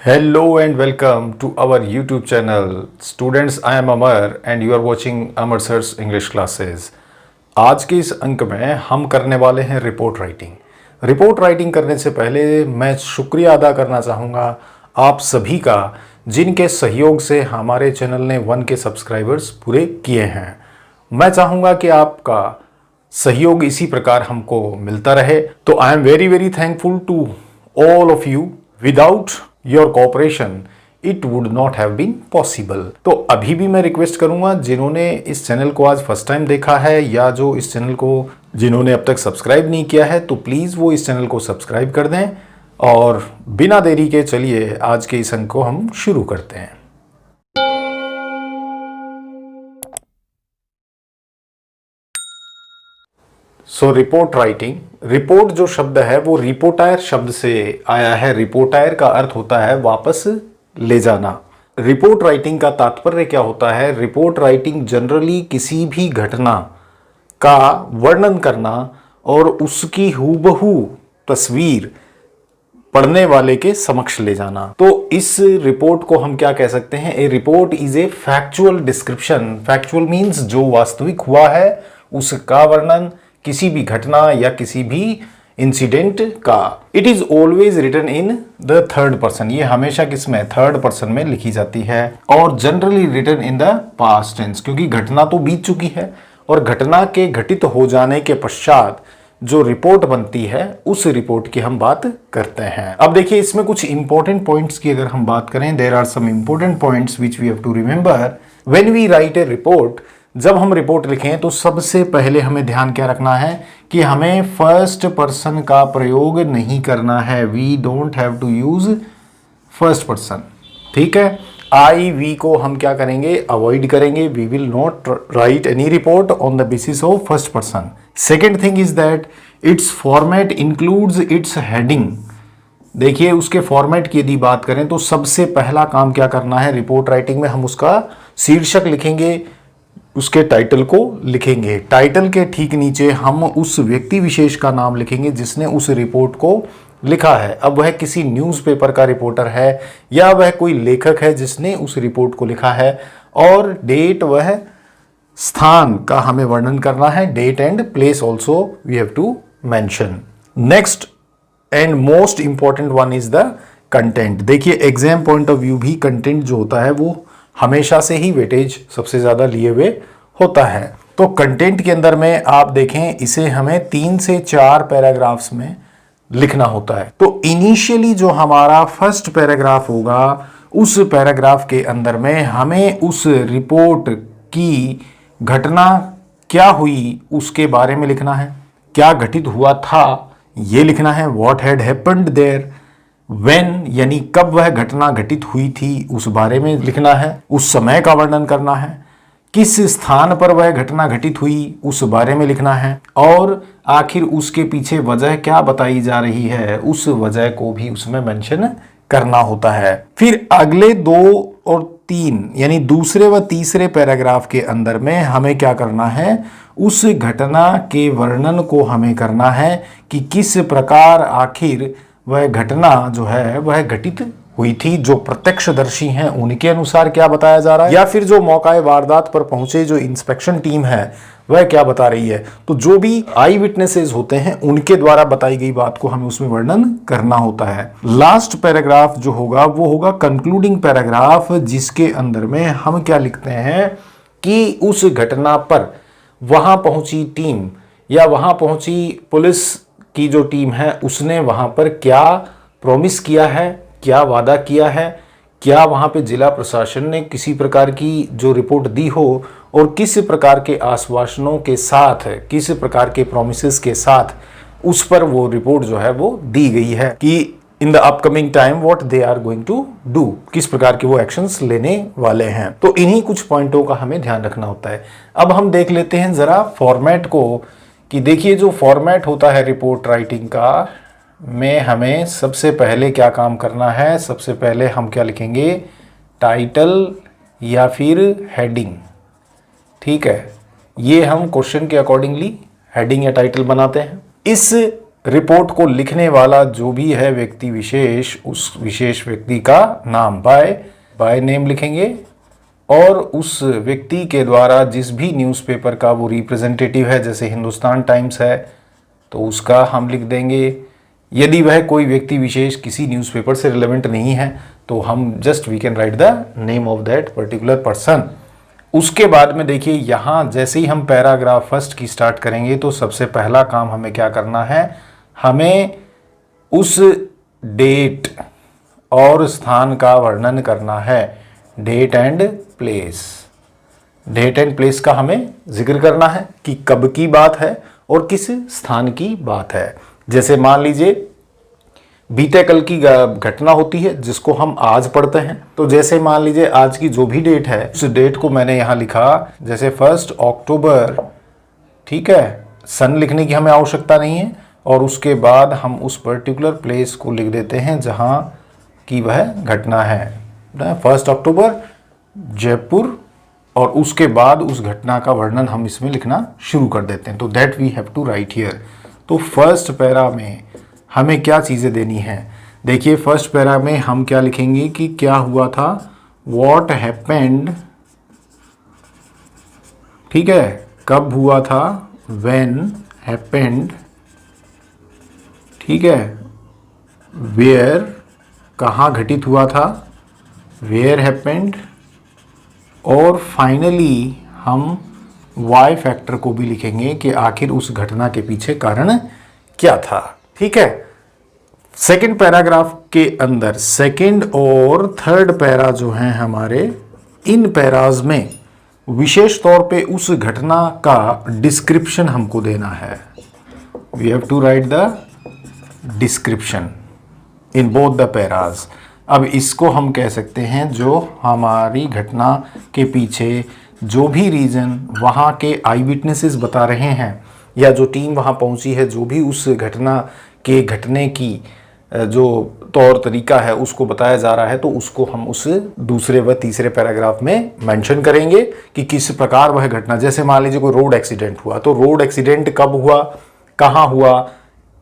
Hello and welcome to our YouTube channel. Students, I am Amar and you are watching Amar Sir's English classes. आज के इस अंक में हम करने वाले हैं रिपोर्ट राइटिंग। रिपोर्ट राइटिंग करने से पहले मैं शुक्रिया अदा करना चाहूँगा आप सभी का, जिनके सहयोग से हमारे चैनल ने 1 के सब्सक्राइबर्स पूरे किए हैं। मैं चाहूँगा कि आपका सहयोग इसी प्रकार हमको मिलता रहे। तो I am very thankful to all of you. Without your cooperation it would not have been possible. तो अभी भी मैं रिक्वेस्ट करूंगा, जिन्होंने इस चैनल को आज फर्स्ट टाइम देखा है या जो इस चैनल को जिन्होंने अब तक सब्सक्राइब नहीं किया है, तो प्लीज़ वो इस चैनल को सब्सक्राइब कर दें। और बिना देरी के चलिए आज के इस अंक को हम शुरू करते हैं। सो रिपोर्ट राइटिंग, रिपोर्ट जो शब्द है वो रिपोर्टायर शब्द से आया है। रिपोर्टायर का अर्थ होता है वापस ले जाना। रिपोर्ट राइटिंग का तात्पर्य क्या होता है? रिपोर्ट राइटिंग जनरली किसी भी घटना का वर्णन करना और उसकी हूबहू तस्वीर पढ़ने वाले के समक्ष ले जाना। तो इस रिपोर्ट को हम क्या कह सकते हैं? A report is a factual description. Factual means जो वास्तविक हुआ है उसका वर्णन, किसी भी घटना या किसी भी इंसिडेंट का। It is always written in the third person. ये हमेशा किसमें? थर्ड पर्सन में लिखी जाती है। और generally written in the past tense, क्योंकि घटना तो बीत चुकी है और घटना के घटित हो जाने के पश्चात जो रिपोर्ट बनती है उस रिपोर्ट की हम बात करते हैं। अब देखिए, इसमें कुछ इंपॉर्टेंट पॉइंट्स की अगर हम बात करें, there are some important points which we have to remember when we write a report. जब हम रिपोर्ट लिखें तो सबसे पहले हमें ध्यान क्या रखना है कि हमें फर्स्ट पर्सन का प्रयोग नहीं करना है। We don't have to use first person. ठीक है, आई वी को हम क्या करेंगे? अवॉइड करेंगे। We will not write any report on the basis of first person. Second thing is that its format includes its heading. देखिए, उसके फॉर्मेट की यदि बात करें तो सबसे पहला काम क्या करना है रिपोर्ट राइटिंग में? हम उसका शीर्षक लिखेंगे, उसके टाइटल को लिखेंगे। टाइटल के ठीक नीचे हम उस व्यक्ति विशेष का नाम लिखेंगे जिसने उस रिपोर्ट को लिखा है। अब वह किसी न्यूज़पेपर का रिपोर्टर है या वह कोई लेखक है जिसने उस रिपोर्ट को लिखा है। और डेट, वह स्थान का हमें वर्णन करना है। Date and place also we have to mention. Next and most important one is the content. देखिए, एग्जाम पॉइंट ऑफ व्यू भी कंटेंट जो होता है वो हमेशा से ही वेटेज सबसे ज़्यादा लिए हुए होता है। तो कंटेंट के अंदर में आप देखें, इसे हमें 3 से 4 पैराग्राफ्स में लिखना होता है। तो इनिशियली जो हमारा फर्स्ट पैराग्राफ होगा, उस पैराग्राफ के अंदर में हमें उस रिपोर्ट की घटना क्या हुई उसके बारे में लिखना है। क्या घटित हुआ था ये लिखना है। What had happened there. When यानी कब वह घटना घटित हुई थी उस बारे में लिखना है। उस समय का वर्णन करना है। किस स्थान पर वह घटना घटित हुई उस बारे में लिखना है। और आखिर उसके पीछे वजह क्या बताई जा रही है उस वजह को भी उसमें मेंशन करना होता है। फिर अगले 2 और 3 यानी दूसरे व तीसरे पैराग्राफ के अंदर में हमें क्या करना है? उस घटना के वर्णन को हमें करना है कि किस प्रकार आखिर वह घटना जो है वह घटित हुई थी। जो प्रत्यक्षदर्शी हैं उनके अनुसार क्या बताया जा रहा है, या फिर जो मौकाए वारदात पर पहुंचे जो इंस्पेक्शन टीम है वह क्या बता रही है। तो जो भी आई विटनेसेस होते हैं उनके द्वारा बताई गई बात को हमें उसमें वर्णन करना होता है। लास्ट पैराग्राफ जो होगा वो होगा कंक्लूडिंग पैराग्राफ, जिसके अंदर में हम क्या लिखते हैं कि उस घटना पर वहां पहुंची टीम या वहां पहुंची पुलिस की जो टीम है उसने वहां पर क्या प्रॉमिस किया है, क्या वादा किया है, क्या वहां पे जिला प्रशासन ने किसी प्रकार की जो रिपोर्ट दी हो और किस प्रकार के आश्वासनों के साथ, किस प्रकार के प्रॉमिसेस के साथ उस पर वो रिपोर्ट जो है वो दी गई है कि in the upcoming time what they are going to do, किस प्रकार के वो एक्शंस लेने वाले हैं। तो इन्हीं कुछ पॉइंटों का हमें ध्यान रखना होता है। अब हम देख लेते हैं जरा फॉर्मेट को कि देखिए, जो फॉर्मेट होता है रिपोर्ट राइटिंग का में हमें सबसे पहले क्या काम करना है? सबसे पहले हम क्या लिखेंगे? टाइटल या फिर हेडिंग। ठीक है, ये हम क्वेश्चन के अकॉर्डिंगली हेडिंग या टाइटल बनाते हैं। इस रिपोर्ट को लिखने वाला जो भी है व्यक्ति विशेष, उस विशेष व्यक्ति का नाम बाय नेम लिखेंगे, और उस व्यक्ति के द्वारा जिस भी न्यूज़पेपर का वो रिप्रेजेंटेटिव है, जैसे हिंदुस्तान टाइम्स है तो उसका हम लिख देंगे। यदि वह कोई व्यक्ति विशेष किसी न्यूज़पेपर से रिलेवेंट नहीं है तो हम just we can write the name of that particular person. उसके बाद में देखिए यहाँ जैसे ही हम पैराग्राफ फर्स्ट की स्टार्ट करेंगे तो सबसे पहला काम हमें क्या करना है, हमें उस डेट और स्थान का वर्णन करना है। Date and place, date and place का हमें जिक्र करना है कि कब की बात है और किस स्थान की बात है। जैसे मान लीजिए बीते कल की घटना होती है जिसको हम आज पढ़ते हैं, तो जैसे मान लीजिए आज की जो भी डेट है उस डेट को मैंने यहाँ लिखा जैसे 1 अक्टूबर, ठीक है, सन लिखने की हमें आवश्यकता नहीं है, और उसके बाद हम उस पर्टिकुलर प्लेस को लिख देते हैं जहाँ की वह घटना है। 1 अक्टूबर जयपुर, और उसके बाद उस घटना का वर्णन हम इसमें लिखना शुरू कर देते हैं। तो that we have to write here. तो फर्स्ट पैरा में हमें क्या चीज़ें देनी है, देखिए फर्स्ट पैरा में हम क्या लिखेंगे कि क्या हुआ था, व्हाट हैपेंड, ठीक है, कब हुआ था, व्हेन हैपेंड, ठीक है, वेयर, कहाँ घटित हुआ था, वेयर हैपेंड, और फाइनली हम वाई फैक्टर को भी लिखेंगे कि आखिर उस घटना के पीछे कारण क्या था। ठीक है, सेकंड पैराग्राफ के अंदर सेकंड और थर्ड पैरा जो हैं हमारे, इन पैराज में विशेष तौर पे उस घटना का डिस्क्रिप्शन हमको देना है। We have to write the description in both the paras. अब इसको हम कह सकते हैं जो हमारी घटना के पीछे जो भी रीज़न वहाँ के आई विटनेसेस बता रहे हैं, या जो टीम वहाँ पहुँची है, जो भी उस घटना के घटने की जो तौर तरीका है उसको बताया जा रहा है, तो उसको हम उस दूसरे व तीसरे पैराग्राफ में मेंशन करेंगे कि किस प्रकार वह घटना, जैसे मान लीजिए कोई रोड एक्सीडेंट हुआ, तो रोड एक्सीडेंट कब हुआ, कहाँ हुआ,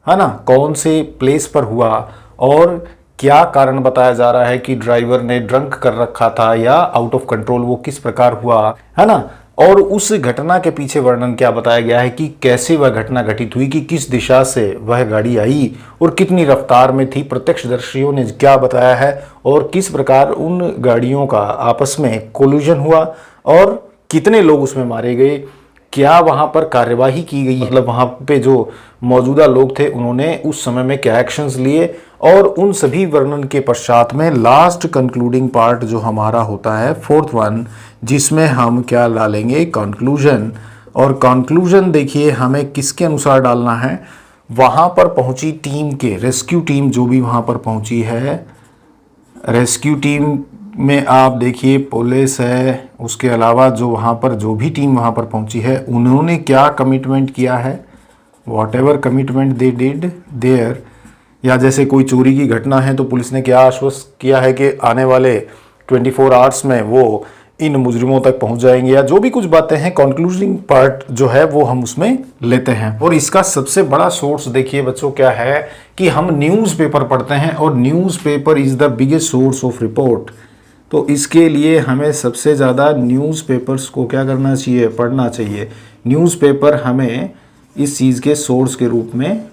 है ना, कौन से प्लेस पर हुआ, और क्या कारण बताया जा रहा है कि ड्राइवर ने ड्रंक कर रखा था या आउट ऑफ कंट्रोल, वो किस प्रकार हुआ, है ना, और उस घटना के पीछे वर्णन क्या बताया गया है कि कैसे वह घटना घटित हुई, कि किस दिशा से वह गाड़ी आई और कितनी रफ्तार में थी, प्रत्यक्षदर्शियों ने क्या बताया है, और किस प्रकार उन गाड़ियों का आपस में कोलिजन हुआ और कितने लोग उसमें मारे गए, क्या वहाँ पर कार्यवाही की गई, मतलब वहाँ पे जो मौजूदा लोग थे उन्होंने उस समय में क्या एक्शंस लिए, और उन सभी वर्णन के पश्चात में लास्ट कंक्लूडिंग पार्ट जो हमारा होता है फोर्थ वन, जिसमें हम क्या डालेंगे, कंक्लूजन। और कंक्लूजन देखिए हमें किसके अनुसार डालना है, वहाँ पर पहुँची टीम के, रेस्क्यू टीम जो भी वहाँ पर पहुँची है, रेस्क्यू टीम में आप देखिए पुलिस है, उसके अलावा जो वहाँ पर जो भी टीम वहाँ पर पहुँची है उन्होंने क्या कमिटमेंट किया है, whatever commitment they did there, या जैसे कोई चोरी की घटना है तो पुलिस ने क्या आश्वस्त किया है कि आने वाले 24 आवर्स में वो इन मुजरिमों तक पहुंच जाएंगे, या जो भी कुछ बातें हैं, कंक्लूडिंग पार्ट जो है वो हम उसमें लेते हैं। और इसका सबसे बड़ा सोर्स देखिए बच्चों क्या है कि हम न्यूज़पेपर पढ़ते हैं, और newspaper is the biggest source of report. तो इसके लिए हमें सबसे ज़्यादा न्यूज़पेपर्स को क्या करना चाहिए, पढ़ना चाहिए। न्यूज़पेपर हमें इस चीज़ के सोर्स के रूप में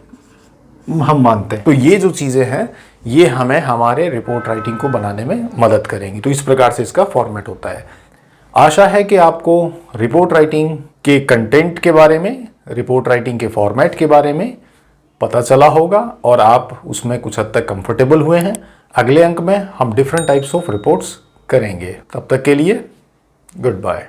हम मानते हैं। तो ये जो चीज़ें हैं ये हमें हमारे रिपोर्ट राइटिंग को बनाने में मदद करेंगी। तो इस प्रकार से इसका फॉर्मेट होता है। आशा है कि आपको रिपोर्ट राइटिंग के कंटेंट के बारे में, रिपोर्ट राइटिंग के फॉर्मेट के बारे में पता चला होगा और आप उसमें कुछ हद तक कंफर्टेबल हुए हैं। अगले अंक में हम डिफरेंट टाइप्स ऑफ रिपोर्ट्स करेंगे। तब तक के लिए गुड बाय।